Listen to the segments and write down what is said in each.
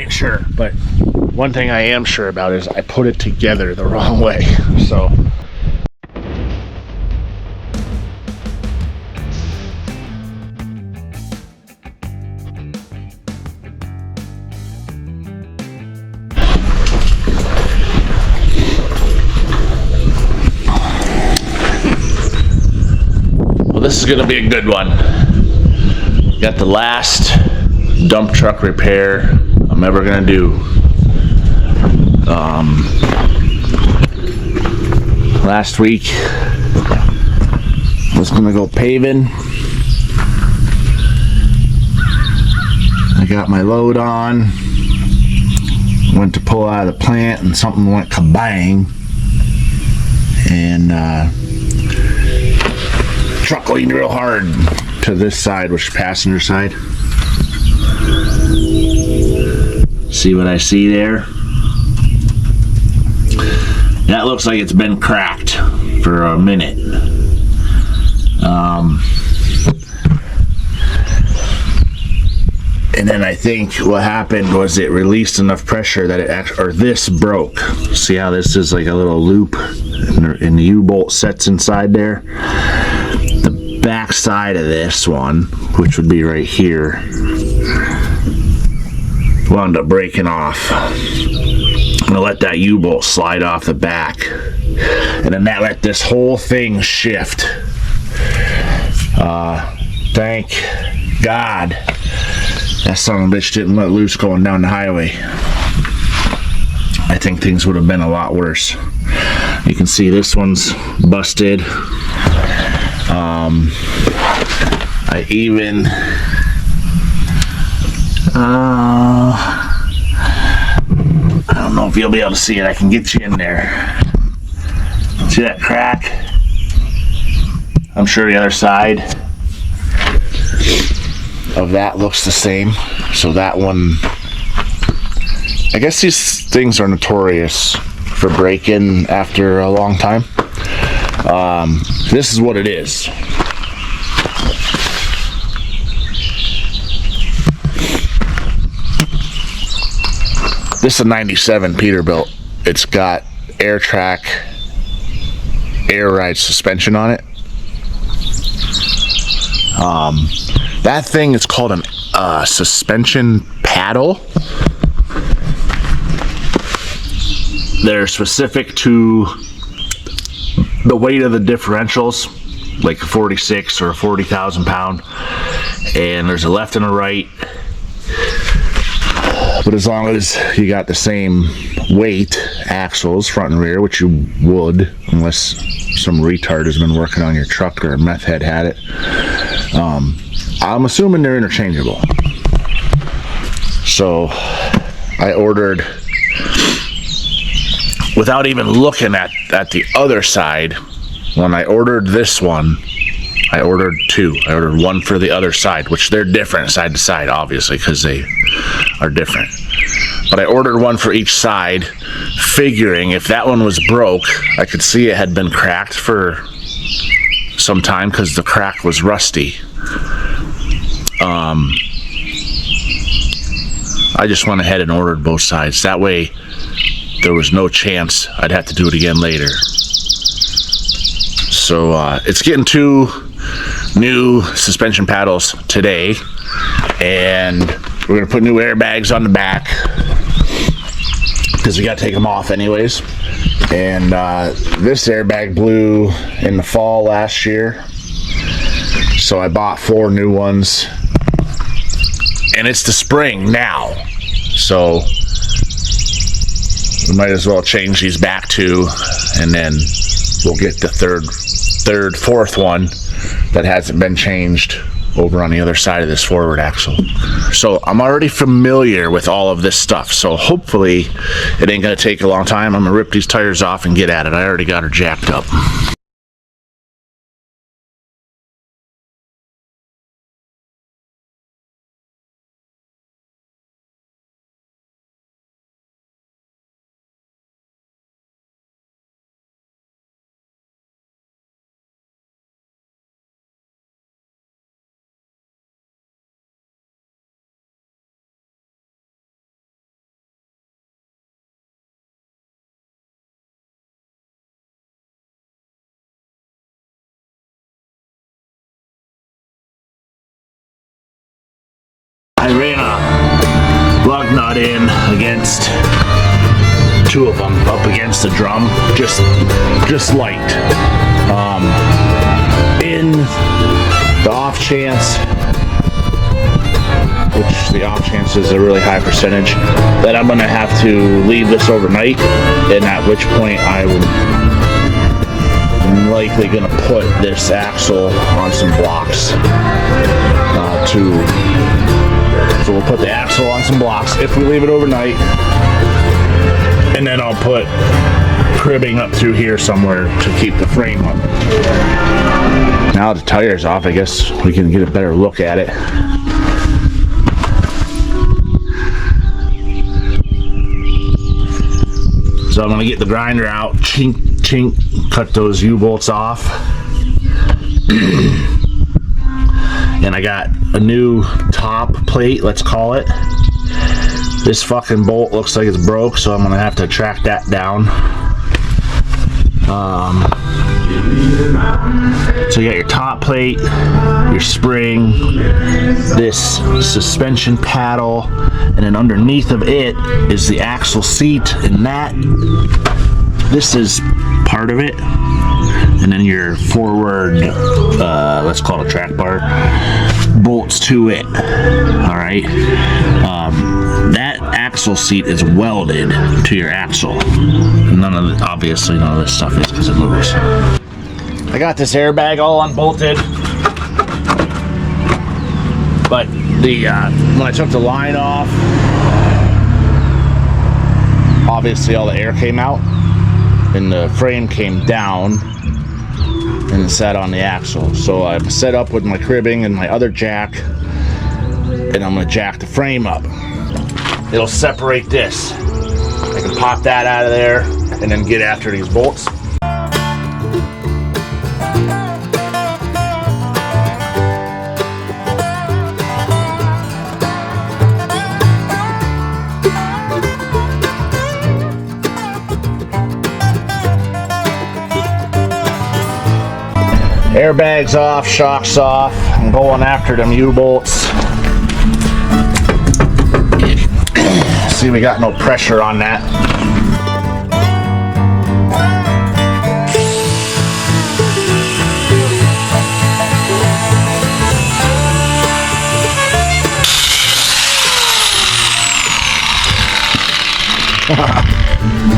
ain't sure, but one thing I am sure about is I put it together the wrong way. So this is gonna be a good one. Got the last dump truck repair I'm ever gonna do. Last week I was gonna go paving. I got my load on, went to pull out of the plant and something went kabang, and truck leaned real hard to this side, which is passenger side. See what I see there? That looks like it's been cracked for a minute. And then I think what happened was it released enough pressure that it actually, or this broke. See how this is like a little loop and the U-bolt sets inside there? The back side of this one, which would be right here, wound up breaking off. I'm gonna let that U-bolt slide off the back, and then that let this whole thing shift. Thank God that son of a bitch didn't let loose going down the highway. I think things would have been a lot worse. You can see this one's busted. I even I don't know if you'll be able to see it. I can get you in there. See that crack? I'm sure the other side of that looks the same. So that one, I guess these things are notorious for breaking after a long time. This is what it is. This is a 97 Peterbilt. It's got airtrac air ride suspension on it. That thing is called a suspension paddle. They're specific to the weight of the differentials, like a 46 or a 40,000 pound, and there's a left and a right. But as long as you got the same weight axles, front and rear, which you would, unless some retard has been working on your truck or a meth head had it, I'm assuming they're interchangeable. So I ordered, without even looking at the other side, when I ordered this one, I ordered two. I ordered one for the other side, which they're different side to side, obviously, because they are different. But I ordered one for each side, figuring if that one was broke, I could see it had been cracked for some time because the crack was rusty. I just went ahead and ordered both sides. That way, there was no chance I'd have to do it again later. So it's getting two new suspension paddles today, and we're gonna put new airbags on the back because we gotta take them off anyways. And this airbag blew in the fall last year, so I bought 4 new ones, and it's the spring now, so we might as well change these back two, and then we'll get the fourth one that hasn't been changed over on the other side of this forward axle. So I'm already familiar with all of this stuff, so hopefully it ain't gonna take a long time. I'm gonna rip these tires off and get at it. I already got her jacked up. lug nut in against 2 of them up against the drum, just light. In the off chance, which the off chance is a really high percentage, that I'm gonna have to leave this overnight, and at which point I'm likely gonna put this axle on some blocks. So we'll put the axle on some blocks if we leave it overnight, and then I'll put cribbing up through here somewhere to keep the frame up. Now the tire's off, I guess we can get a better look at it. So I'm gonna get the grinder out, chink, chink, cut those U-bolts off. And I got a new top plate, let's call it. This fucking bolt looks like it's broke, so I'm gonna have to track that down. So you got your top plate, your spring, this suspension paddle, and then underneath of it is the axle seat, and this is part of it. And then your forward, let's call it a track bar, bolts to it. All right. That axle seat is welded to your axle. Obviously none of this stuff is because it moves. I got this airbag all unbolted, but when I took the line off, obviously all the air came out and the frame came down and sat on the axle. So I'm set up with my cribbing and my other jack, and I'm gonna jack the frame up. It'll separate this. I can pop that out of there and then get after these bolts. Airbags off, shocks off. I'm going after them U-bolts. See, we got no pressure on that.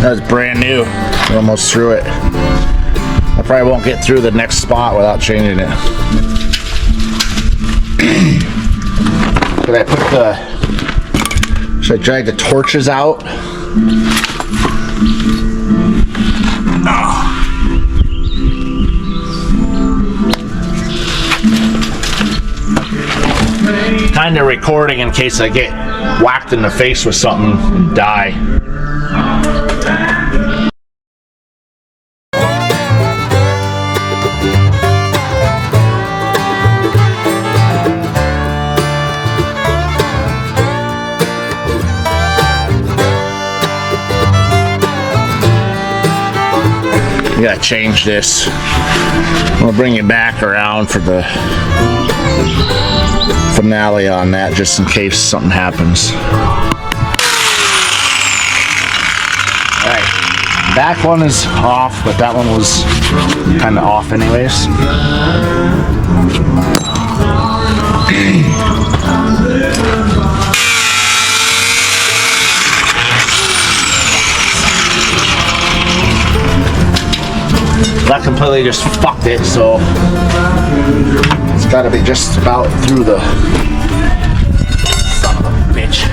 That was brand new. We're almost through it. I probably won't get through the next spot without changing it. Should I drag the torches out? Kind of recording in case I get whacked in the face with something and die. I gotta change this. I'm gonna bring it back around for the finale on that, just in case something happens. Alright, back one is off, but that one was kind of off anyways. That completely just fucked it, so it's gotta be just about through the son of a bitch.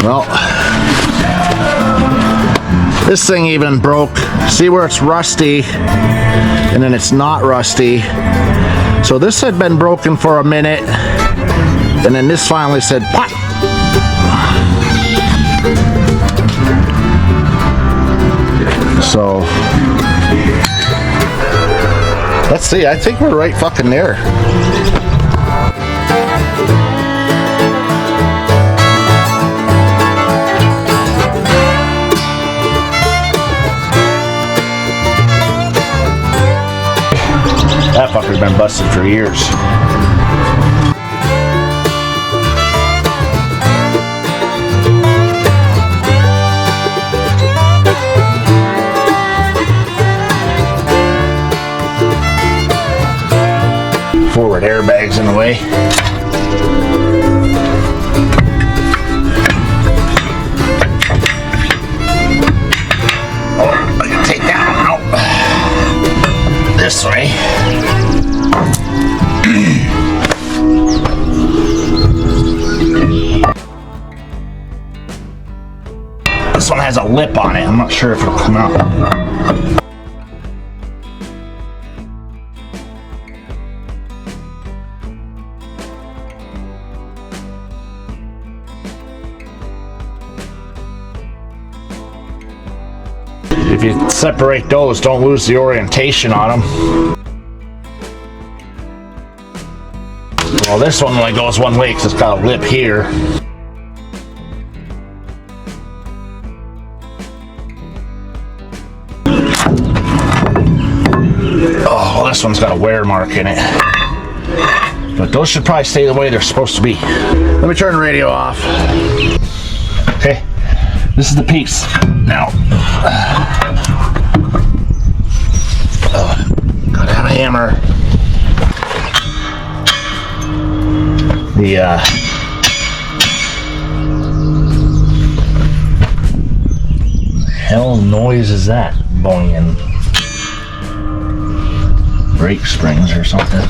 Well, this thing even broke. See where it's rusty and then it's not rusty. So this had been broken for a minute and then this finally said what? So let's see, I think we're right fucking there. been busted for years. Forward airbags in the way. Oh, I can take that one out this way. This one has a lip on it. I'm not sure if it'll come out. If you separate those, don't lose the orientation on them. Well, this one only goes one way because it's got a lip here. Oh, well, this one's got a wear mark in it. But those should probably stay the way they're supposed to be. Let me turn the radio off. Okay, this is the piece. Now, gotta have a hammer. The hell noise is that? Boing. Brake springs or something.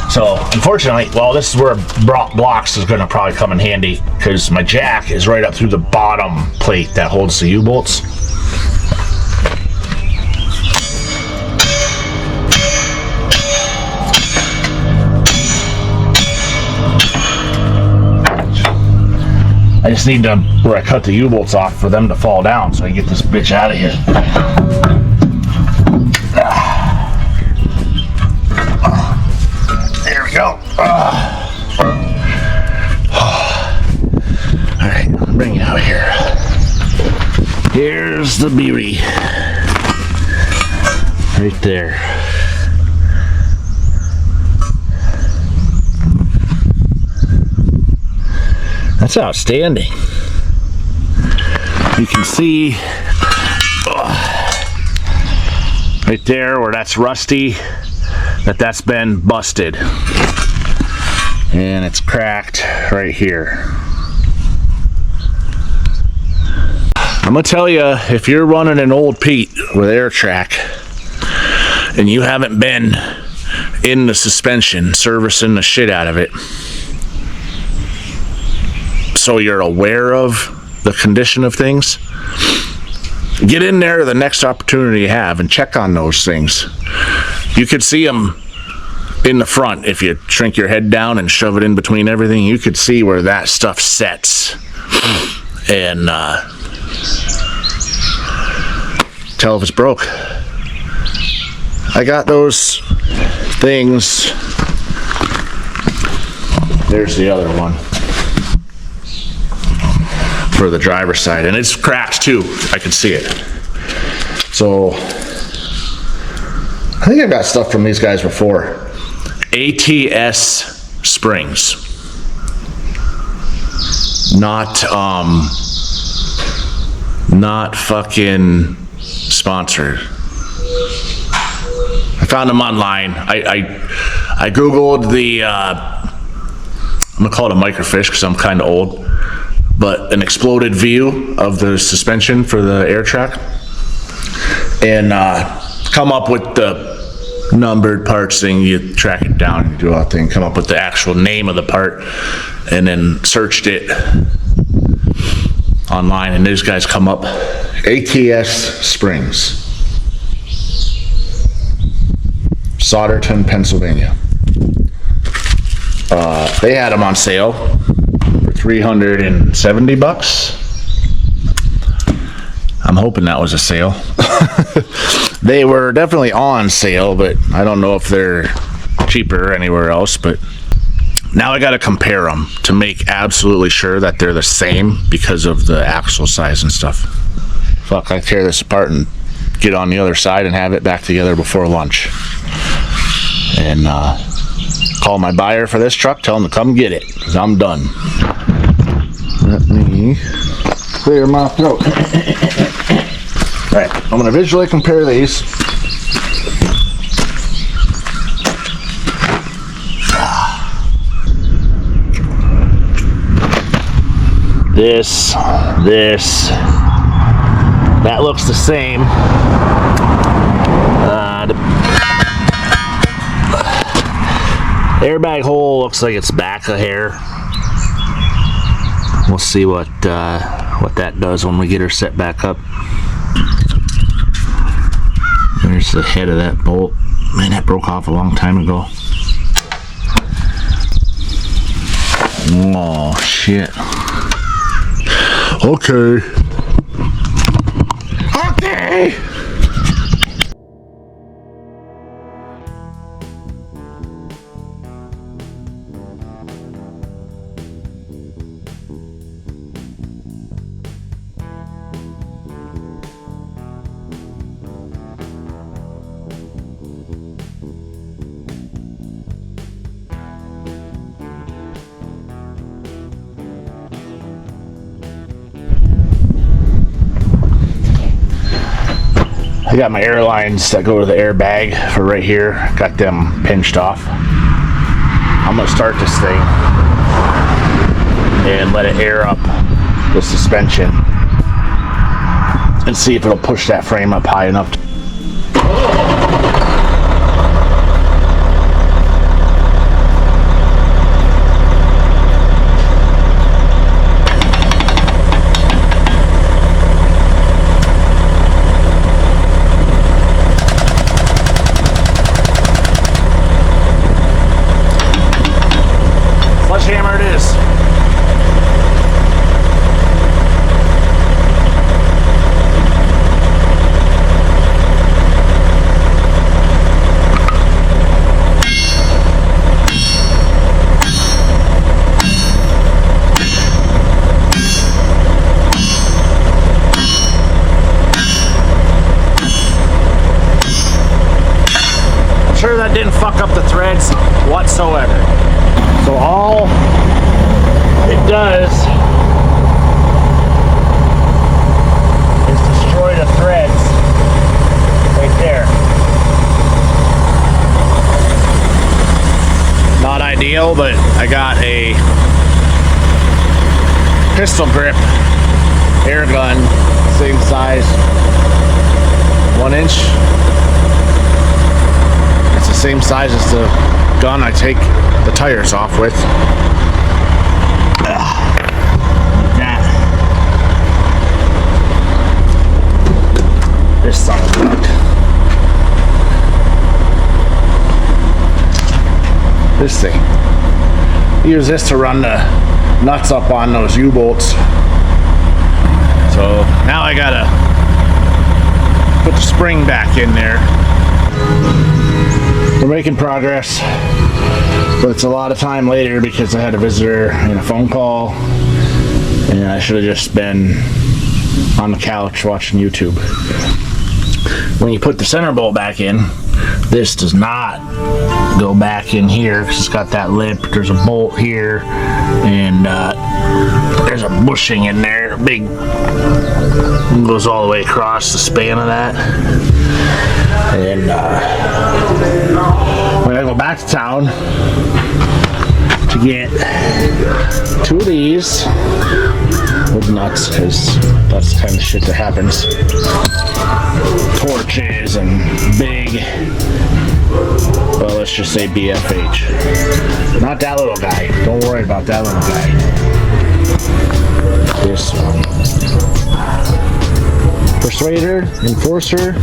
So, unfortunately, well, this is where blocks is going to probably come in handy because my jack is right up through the bottom plate that holds the U-bolts. I just need to, where I cut the U-bolts off for them to fall down so I can get this bitch out of here. There we go. Alright, bring it out here. Here's the beauty. Right there. That's outstanding. You can see right there where that's rusty, that's been busted. And it's cracked right here. I'm gonna tell you, if you're running an old Pete with airtrac and you haven't been in the suspension servicing the shit out of it, so you're aware of the condition of things, get in there the next opportunity you have and check on those things. You could see them in the front if you shrink your head down and shove it in between everything. You could see where that stuff sets and tell if it's broke. I got those things. There's the other one for the driver's side, and it's cracked too. I can see it. So I think I've got stuff from these guys before. ATS springs, not fucking sponsored. I found them online. I googled the I'm gonna call it a microfiche because I'm kind of old, but an exploded view of the suspension for the airtrac, and come up with the numbered parts thing. You track it down and you do all that thing, come up with the actual name of the part, and then searched it online, and these guys come up. ATS springs, Solderton, Pennsylvania. They had them on sale for $370. I'm hoping that was a sale. They were definitely on sale, but I don't know if they're cheaper anywhere else. But now I got to compare them to make absolutely sure that they're the same because of the axle size and stuff. Fuck, I tear this apart in get on the other side and have it back together before lunch. And call my buyer for this truck, tell him to come get it, because I'm done. Let me clear my throat. Alright, I'm going to visually compare these. This, that looks the same. The airbag hole looks like it's back a hair. We'll see what that does when we get her set back up. There's the head of that bolt. Man, that broke off a long time ago. Oh shit. Okay. Okay. I got my air lines that go to the airbag for right here. Got them pinched off. I'm gonna start this thing and let it air up the suspension and see if it'll push that frame up high enough. Sledgehammer it is. I'm sure that didn't fuck up the threads whatsoever. So all it does is destroy the threads right there. Not ideal, but I got a pistol grip air gun, same size, 1 inch. It's the same size as the gun I take the tires off with. That. This son of a gun. This thing. Use this to run the nuts up on those U-bolts. So now I gotta put the spring back in there. We're making progress, but it's a lot of time later because I had a visitor and a phone call, and I should have just been on the couch watching YouTube. When you put the center bolt back in, this does not go back in here because it's got that lip. There's a bolt here, and there's a bushing in there, big, goes all the way across the span of that. And when I go back to town to get 2 of these with nuts, because that's the kind of shit that happens. Torches and big, well, let's just say BFH. Not that little guy. Don't worry about that little guy. This one. Persuader, Enforcer.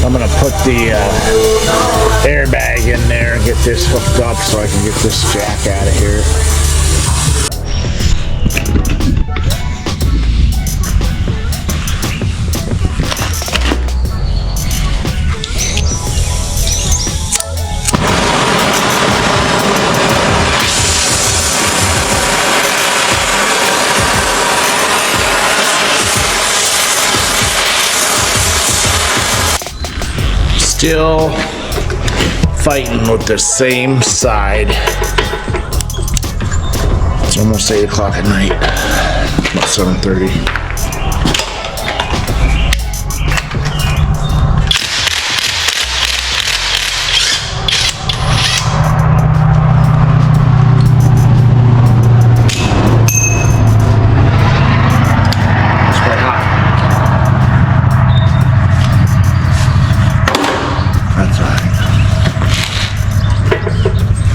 I'm gonna put the airbag in there and get this hooked up so I can get this jack out of here. Still fighting with the same side. It's almost 8 o'clock at night, about 7:30.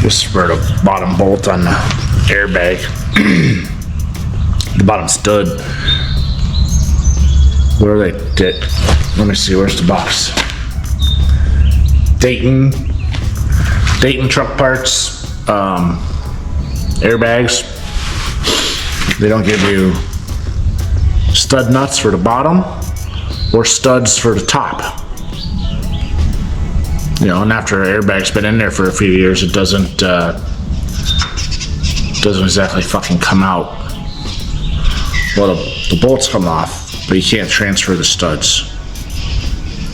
Just for the bottom bolt on the airbag, the bottom stud. Where are they? Let me see. Where's the box? Dayton truck parts, airbags. They don't give you stud nuts for the bottom or studs for the top. You know, and after an airbag's been in there for a few years, it doesn't exactly fucking come out. Well, the bolts come off, but you can't transfer the studs.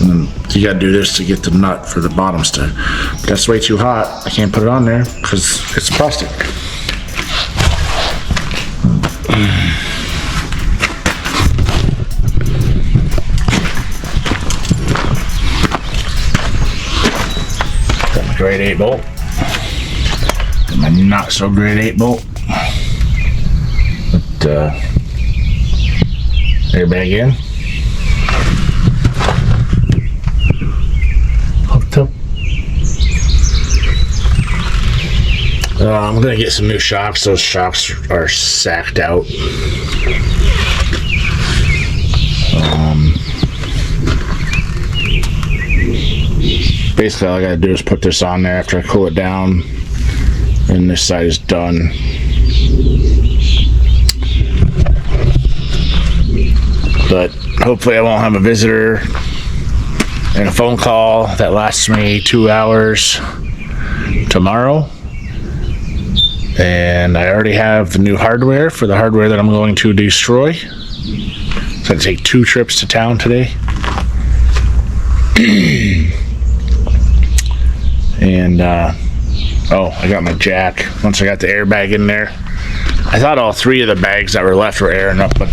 And you gotta do this to get the nut for the bottom stud. But that's way too hot. I can't put it on there because it's plastic. Grade 8 bolt. And my not so grade 8 bolt. Put airbag in. Hooked up. I'm gonna get some new shocks. Those shocks are sacked out. Basically all I gotta do is put this on there after I cool it down, and this side is done. But hopefully I won't have a visitor and a phone call that lasts me 2 hours tomorrow. And I already have the new hardware for the hardware that I'm going to destroy. So I take 2 trips to town today. And oh, I got my jack. Once I got the airbag in there, I thought all 3 of the bags that were left were airing up, but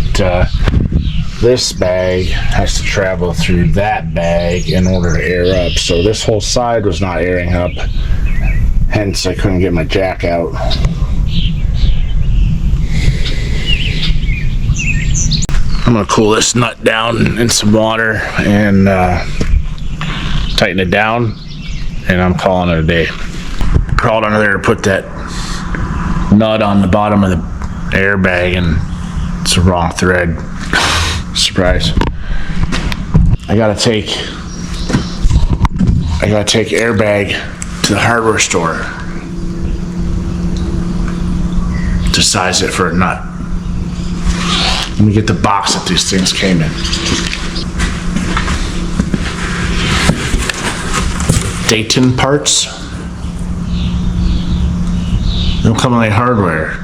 this bag has to travel through that bag in order to air up. So this whole side was not airing up, hence I couldn't get my jack out. I'm gonna cool this nut down in some water and tighten it down, and I'm calling it a day. Crawled under there to put that nut on the bottom of the airbag, and it's the wrong thread. Surprise. I gotta take airbag to the hardware store to size it for a nut. Let me get the box that these things came in. Dayton parts. They don't come in any hardware.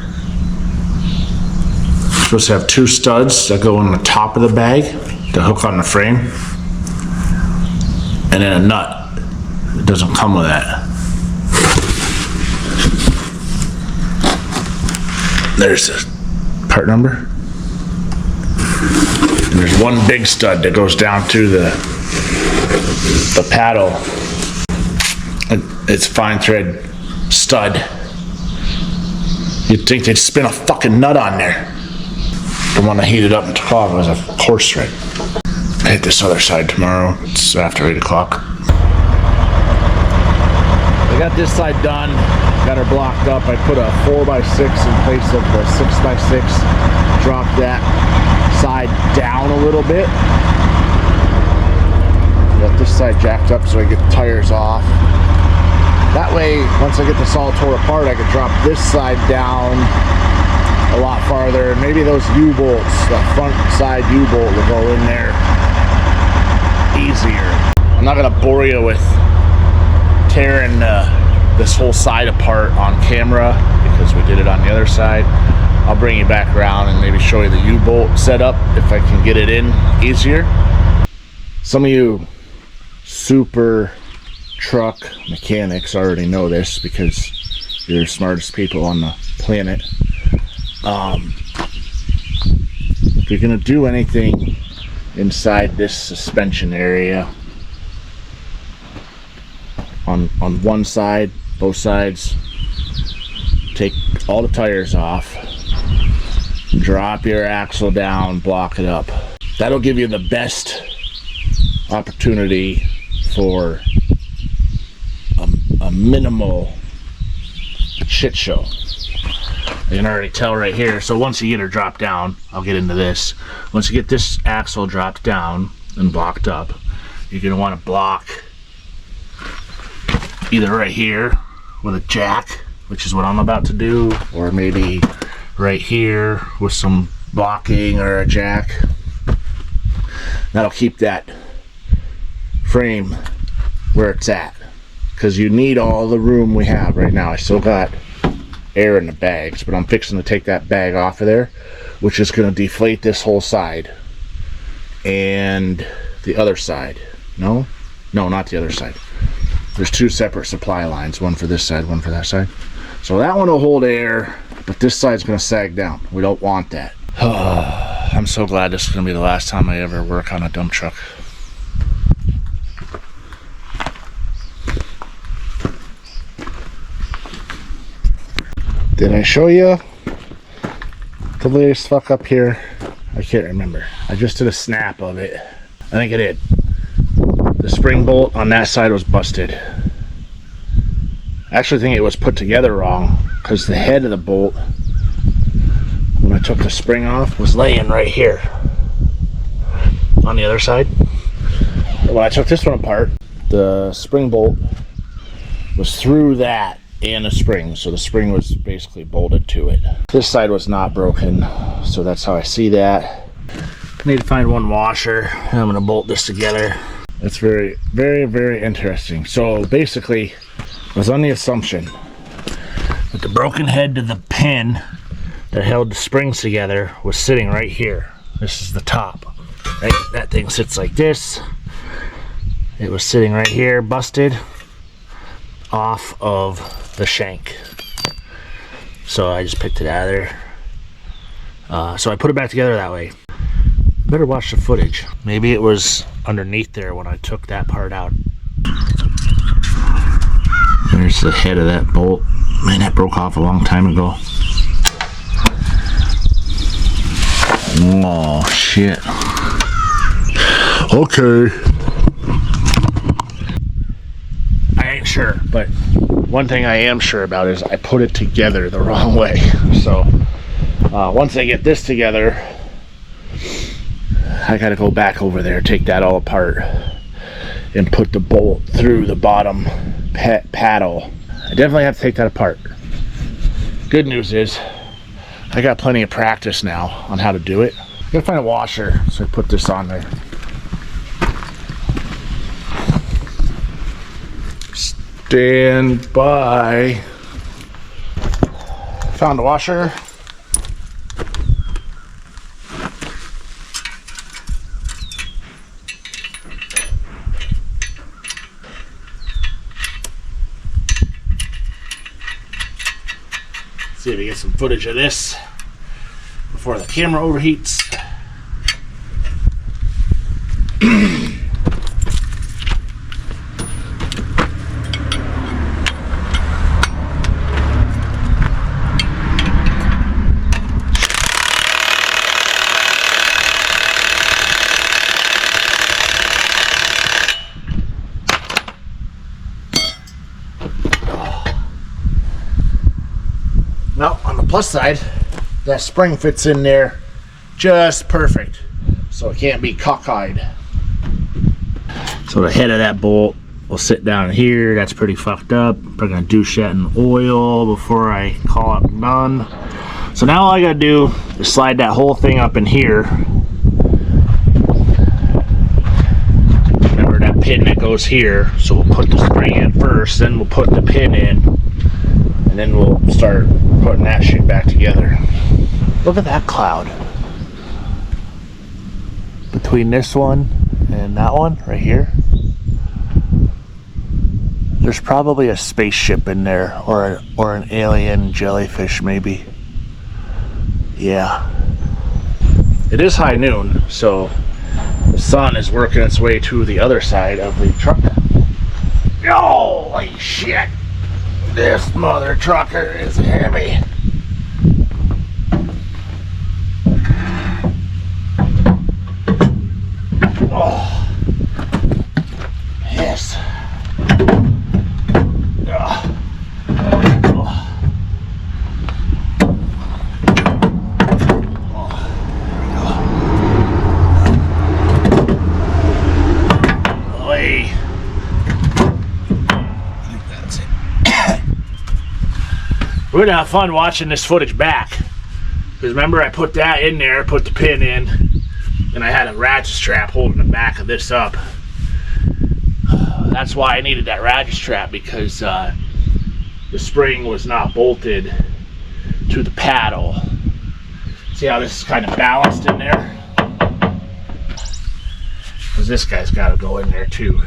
You're supposed to have 2 studs that go on the top of the bag to hook on the frame, and then a nut. It doesn't come with that. There's the part number. And there's one big stud that goes down to the paddle. It's fine thread stud. You'd think they'd spin a fucking nut on there. The one I heated up in Chicago was a coarse thread. I hit this other side tomorrow. It's after 8 o'clock. I got this side done. Got her blocked up. I put a 4x6 in place of the 6x6. Dropped that side down a little bit. Got this side jacked up so I get the tires off. That way, once I get this all tore apart, I could drop this side down a lot farther. Maybe those U-bolts, that front side U-bolt will go in there easier. I'm not gonna bore you with tearing this whole side apart on camera because we did it on the other side. I'll bring you back around and maybe show you the U-bolt setup if I can get it in easier. Some of you super truck mechanics already know this because you're the smartest people on the planet. If you're gonna do anything inside this suspension area on one side, both sides, take all the tires off, drop your axle down, block it up. That'll give you the best opportunity for a minimal shit show. You can already tell right here. So once you get her dropped down, I'll get into this. Once you get this axle dropped down and blocked up, you're going to want to block either right here with a jack, which is what I'm about to do, or maybe right here with some blocking or a jack. That'll keep that frame where it's at, because you need all the room we have right now. I still got air in the bags, but I'm fixing to take that bag off of there, which is going to deflate this whole side and the other side. No, not the other side. There's two separate supply lines, one for this side, one for that side. So that one will hold air, but this side's going to sag down. We don't want that. I'm so glad this is going to be the last time I ever work on a dump truck. Did I show you the latest fuck up here? I can't remember. I just did a snap of it. I think I did. The spring bolt on that side was busted. I actually think it was put together wrong, because the head of the bolt, when I took the spring off, was laying right here on the other side. When I took this one apart, the spring bolt was through that and the spring, so the spring was basically bolted to it. This side was not broken, so that's how I see that. I need to find one washer, and I'm going to bolt this together. It's very, very, very interesting. So basically, I was on the assumption that the broken head to the pin that held the springs together was sitting right here. This is the top, right? That thing sits like this. It was sitting right here, busted off of the shank. So I just picked it out of there. So I put it back together that way. Better watch the footage. Maybe it was underneath there when I took that part out. There's the head of that bolt. Man, that broke off a long time ago. Oh, shit. Okay. I ain't sure, but one thing I am sure about is I put it together the wrong way. So once I get this together, I gotta go back over there, take that all apart, and put the bolt through the bottom paddle. I definitely have to take that apart. Good news is I got plenty of practice now on how to do it. I gotta find a washer, so I put this on there. Stand by. Found a washer. See if we get some footage of this before the camera overheats. Well, on the plus side, that spring fits in there just perfect, so it can't be cockeyed. So the head of that bolt will sit down here. That's pretty fucked up. We're gonna douche that in oil before I call it done. So now all I gotta do is slide that whole thing up in here. Remember that pin that goes here, so we'll put the spring in first, then we'll put the pin in, and then we'll start putting that shit back together. Look at that cloud. Between this one and that one right here, there's probably a spaceship in there, or an alien jellyfish maybe. Yeah. It is high noon, so the sun is working its way to the other side of the truck. Holy shit! This mother trucker is heavy. Oh. Yes. We're gonna have fun watching this footage back, because remember I put that in there, put the pin in, and I had a ratchet strap holding the back of this up. That's why I needed that ratchet strap, because the spring was not bolted to the paddle. See how this is kind of balanced in there? Because this guy's got to go in there too.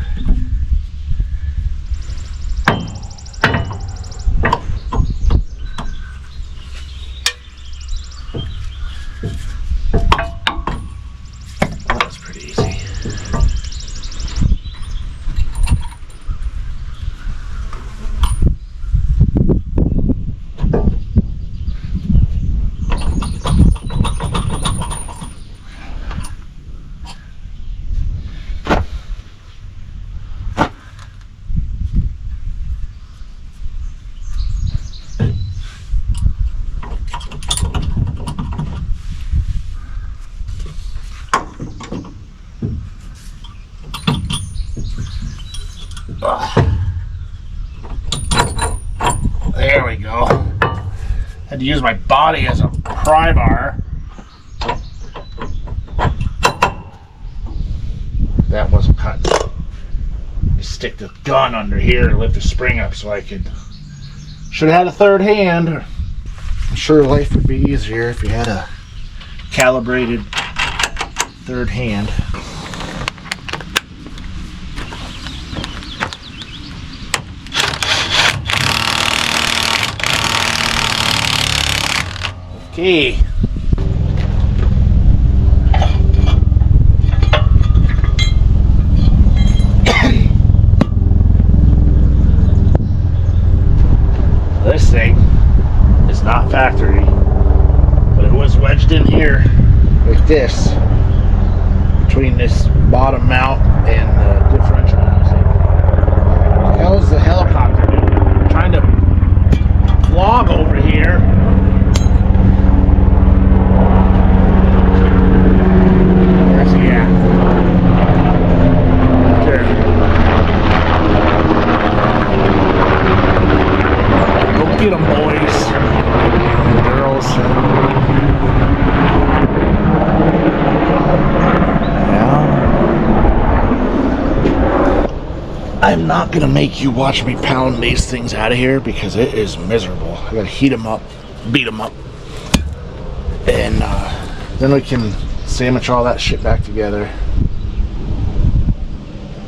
There we go. Had to use my body as a pry bar. That wasn't cut. Stick the gun under here and lift the spring up so I could. Should have had a third hand. I'm sure life would be easier if you had a calibrated third hand. Okay. This thing is not factory, but it was wedged in here like this, between this bottom mount and the differential housing. What the hell is the helicopter doing? I'm trying to vlog over here. Get them, boys and girls. Yeah. I'm not gonna make you watch me pound these things out of here because it is miserable. I gotta heat them up, beat them up, and then we can sandwich all that shit back together.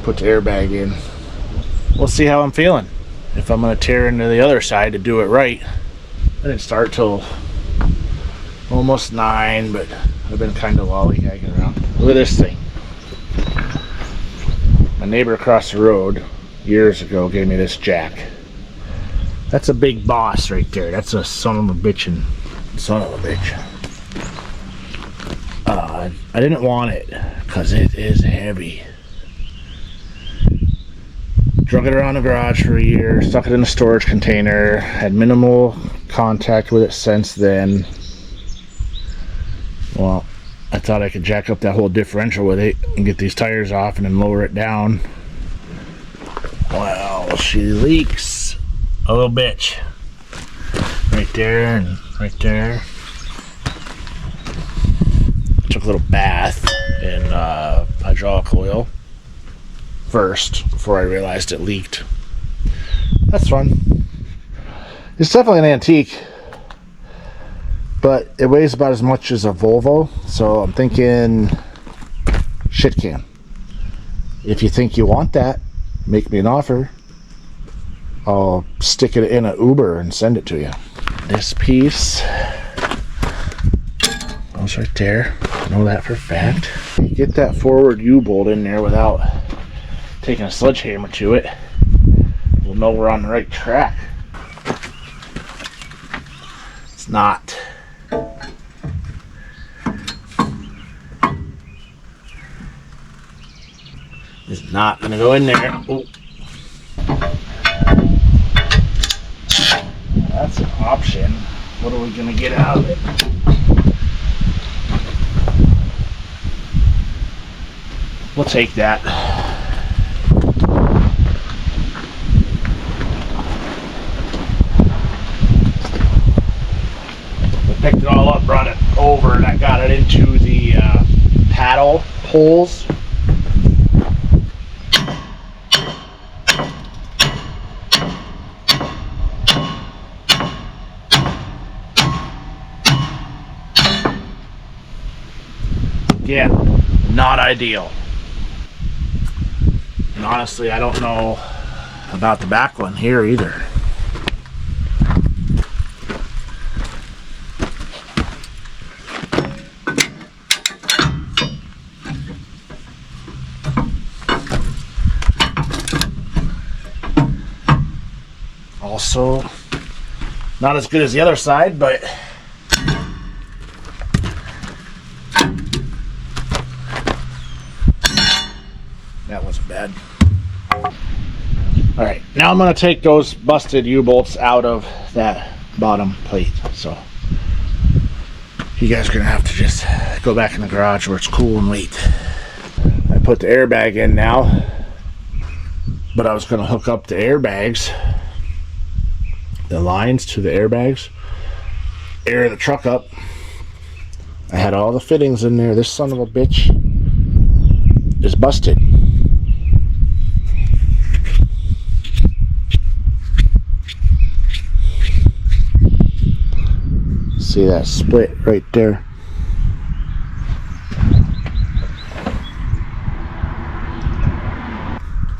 Put the airbag in. We'll see how I'm feeling. If I'm going to tear into the other side to do it right. I didn't start till almost 9, but I've been kind of lollygagging around. Look at this thing. My neighbor across the road years ago gave me this jack. That's a big boss right there. That's a son of a bitchin'. Son of a bitch. I didn't want it because it is heavy. Drug it around the garage for a year, stuck it in a storage container, had minimal contact with it since then. Well, I thought I could jack up that whole differential with it and get these tires off and then lower it down Well, she leaks a little bitch. Right there and right there. Took a little bath in hydraulic oil first before I realized it leaked. That's fun. It's definitely an antique, but it weighs about as much as a Volvo, so I'm thinking shit can. If you think you want that, make me an offer. I'll stick it in an Uber and send it to you. This piece goes right there. I know that for a fact. You get that forward U-bolt in there without taking a sledgehammer to it, we'll know we're on the right track. It's not. It's not gonna go in there. Ooh. That's an option. What are we gonna get out of it? We'll take that. We picked it all up, brought it over, and I got it into the paddle holes. Yeah, not ideal. And honestly, I don't know about the back one here either. Also, not as good as the other side, but that wasn't bad. Alright, now I'm going to take those busted U-bolts out of that bottom plate. So, you guys are going to have to just go back in the garage where it's cool and wait. I put the airbag in now, but I was going to hook up the airbags, the lines to the airbags, air the truck up. I had all the fittings in there. This son of a bitch is busted. See that split right there?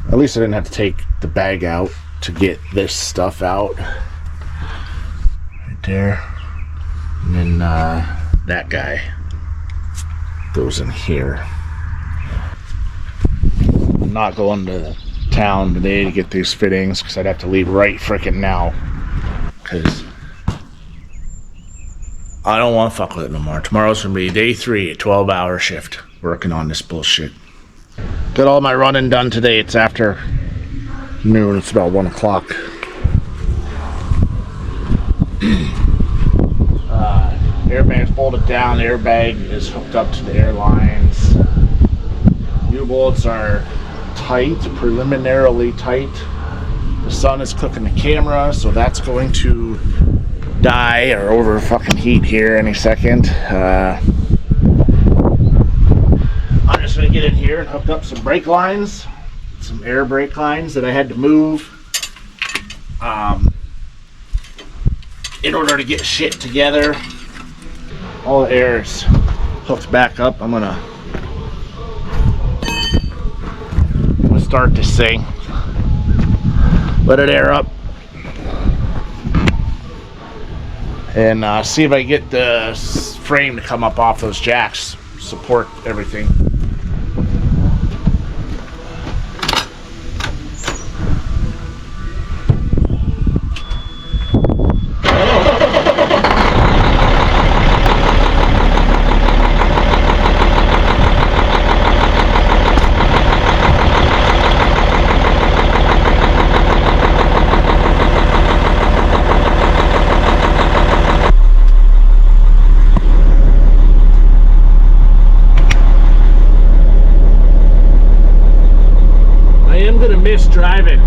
At least I didn't have to take the bag out to get this stuff out. Right there. And then that guy goes in here. I'm not going to town today to get these fittings because I'd have to leave right frickin' now. Because I don't want to fuck with it no more. Tomorrow's going to be day 3, a 12-hour shift working on this bullshit. Got all my running done today. It's after noon. It's about 1 o'clock. Airbag's bolted down. The airbag is hooked up to the airlines. U-bolts are tight, preliminarily tight. The sun is cooking the camera, so that's going to die or over fucking heat here any second. I'm just gonna get in here and hook up some brake lines, some air brake lines that I had to move in order to get shit together. All the air is hooked back up. I'm gonna start this thing, let it air up, and see if I get the frame to come up off those jacks, support everything. Driving.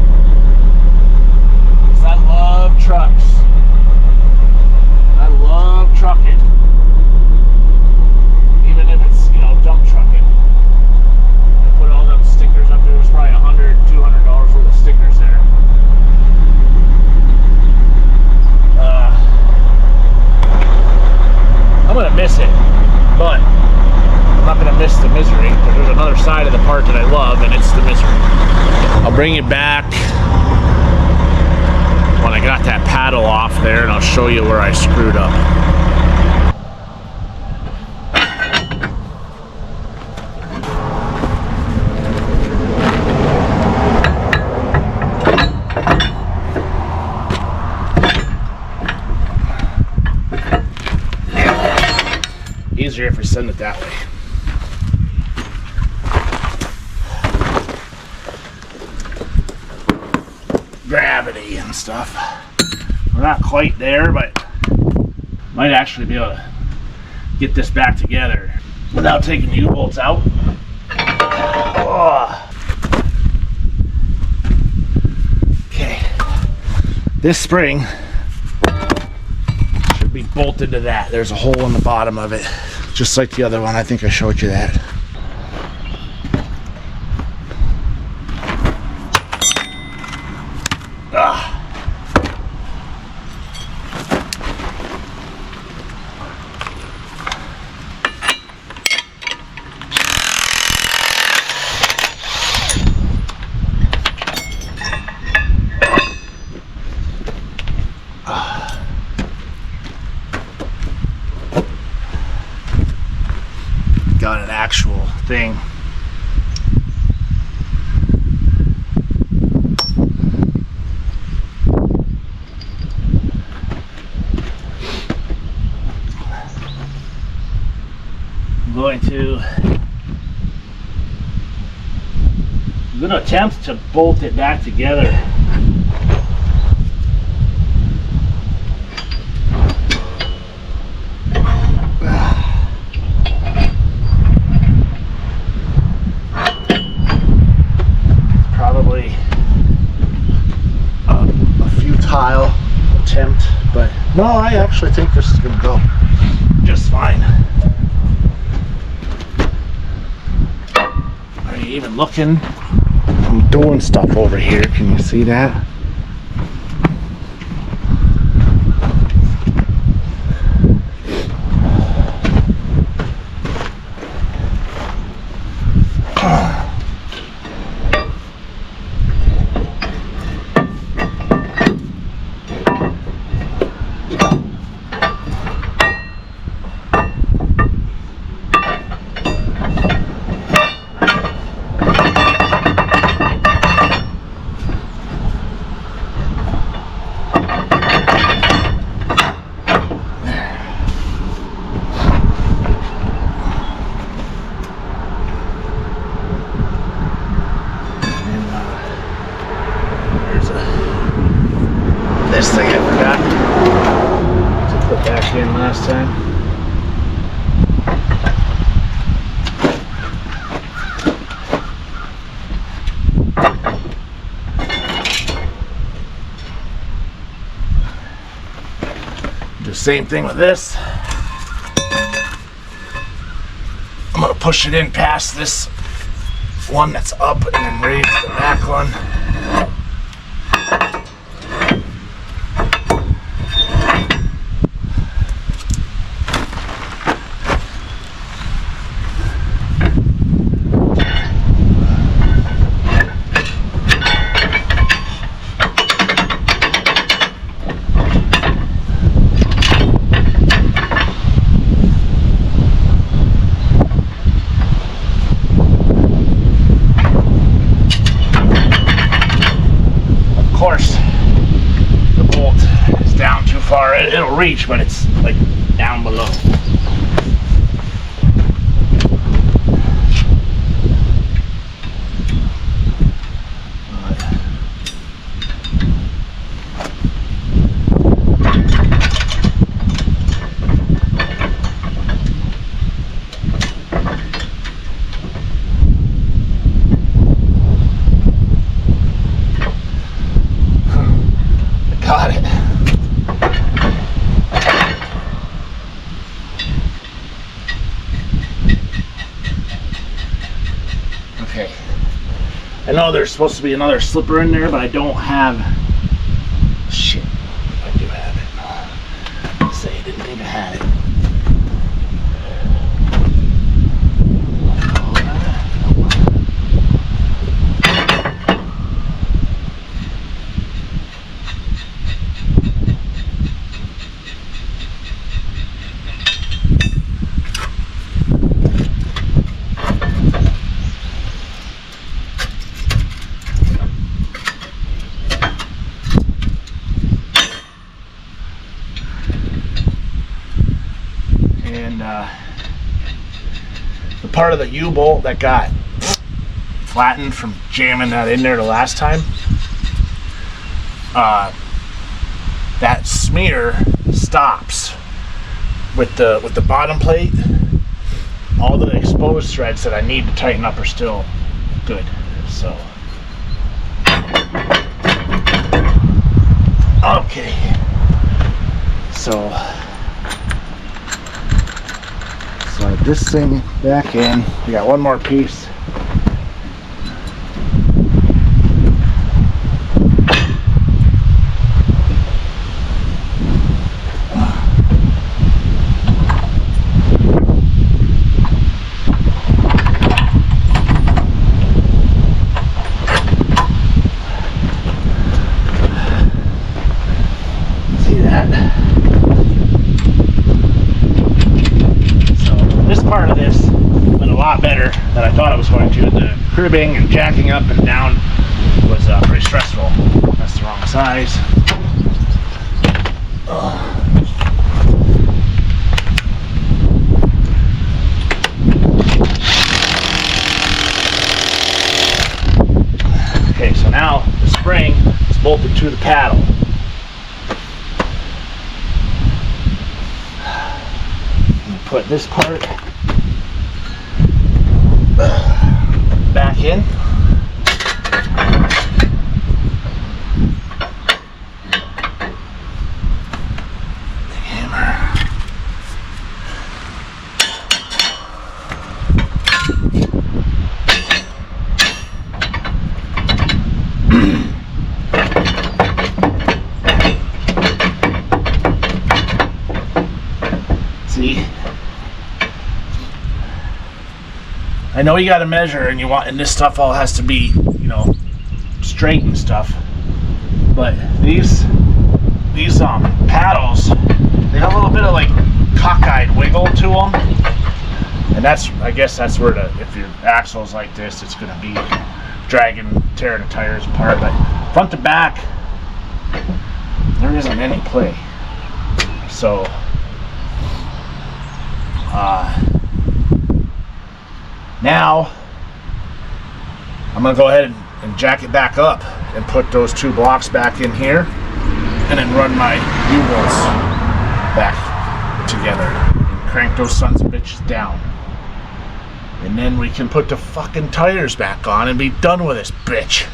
gonna miss it, but I'm not gonna miss the misery, because there's another side of the part that I love, and it's the misery. I'll bring you back when I got that paddle off there, and I'll show you where I screwed up. Easier if we send it that way. Gravity and stuff. We're not quite there, but might actually be able to get this back together without taking the U-bolts out. Oh. Okay. This spring should be bolted to that. There's a hole in the bottom of it, just like the other one. I think I showed you that. Got an actual thing. I'm going to attempt to bolt it back together. Probably a futile attempt, but no, I actually think this is going to go just fine. Are you even looking? I'm doing stuff over here. Can you see that? This thing I forgot to put back in last time. Do the same thing with this. I'm going to push it in past this one that's up and then raise the back one. It'll reach, but it's like down below. Got it. Okay. I know there's supposed to be another slipper in there, but I don't have. Shit. I do have it. Let's say I didn't think I had it. And the part of the U-bolt that got flattened from jamming that in there the last time, that smear stops with the bottom plate. All the exposed threads that I need to tighten up are still good. So okay, so slide this thing back in. We got one more piece. Part of this went a lot better than I thought it was going to. The cribbing and jacking up and down was pretty stressful. That's the wrong size. Okay, so now the spring is bolted to the paddle. Put this part back in. Hammer. See? I know you got to measure, and this stuff all has to be, you know, straight and stuff. But these paddles, they have a little bit of like cockeyed wiggle to them, and I guess that's where if your axle's like this, it's going to be dragging, tearing the tires apart. But front to back, there isn't any play. So. Now I'm going to go ahead and jack it back up and put those two blocks back in here, and then run my U-bolts back together and crank those sons of bitches down. And then we can put the fucking tires back on and be done with this bitch.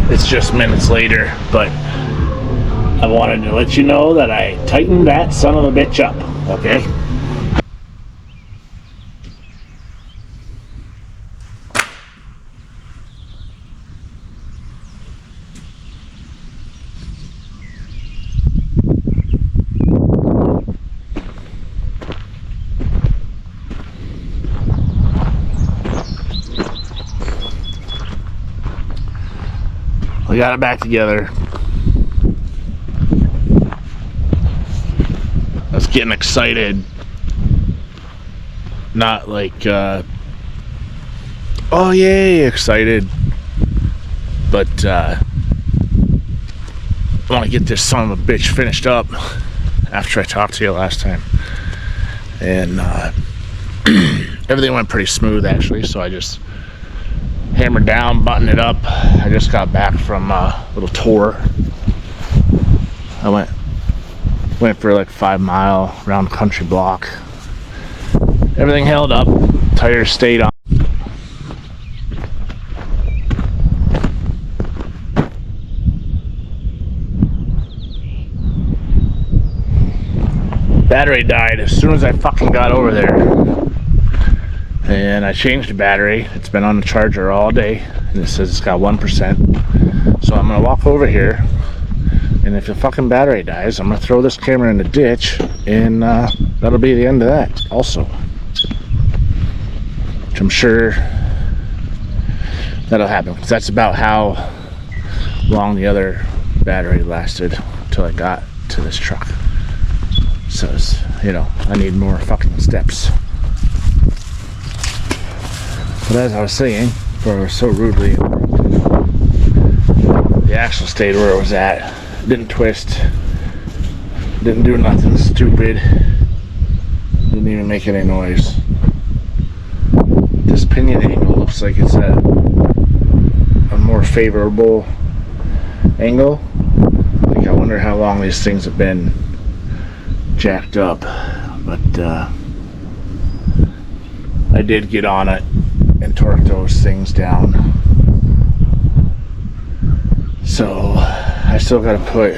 It's just minutes later, but I wanted to let you know that I tightened that son of a bitch up, okay? We got it back together. I was getting excited. Not like, oh yay, excited. But I want to get this son of a bitch finished up after I talked to you last time. And everything went pretty smooth actually, so I just hammered down, buttoned it up. I just got back from a little tour. I went for like 5 mile round country block. Everything held up. Tires stayed on. Battery died as soon as I fucking got over there. And I changed the battery. It's been on the charger all day, and it says it's got 1%. So I'm gonna walk over here, and if the fucking battery dies, I'm gonna throw this camera in the ditch, and that'll be the end of that also. Which I'm sure that'll happen, because that's about how long the other battery lasted until I got to this truck. So it's, you know, I need more fucking steps. But as I was saying, before I was so rudely interrupted, the axle stayed where it was at. Didn't twist. Didn't do nothing stupid. Didn't even make any noise. This pinion angle looks like it's at a more favorable angle. Like, I wonder how long these things have been jacked up. But I did get on it and torque those things down. So I still got to put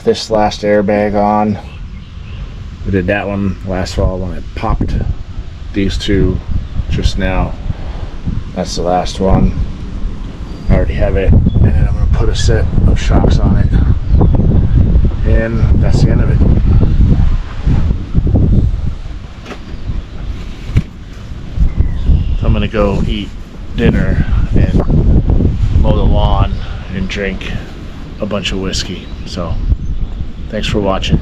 this last airbag on. We did that one last fall when I popped these two just now. That's the last one. I already have it, and then I'm going to put a set of shocks on it, and that's the end of it. So I'm going to go eat dinner and mow the lawn and drink a bunch of whiskey. So thanks for watching.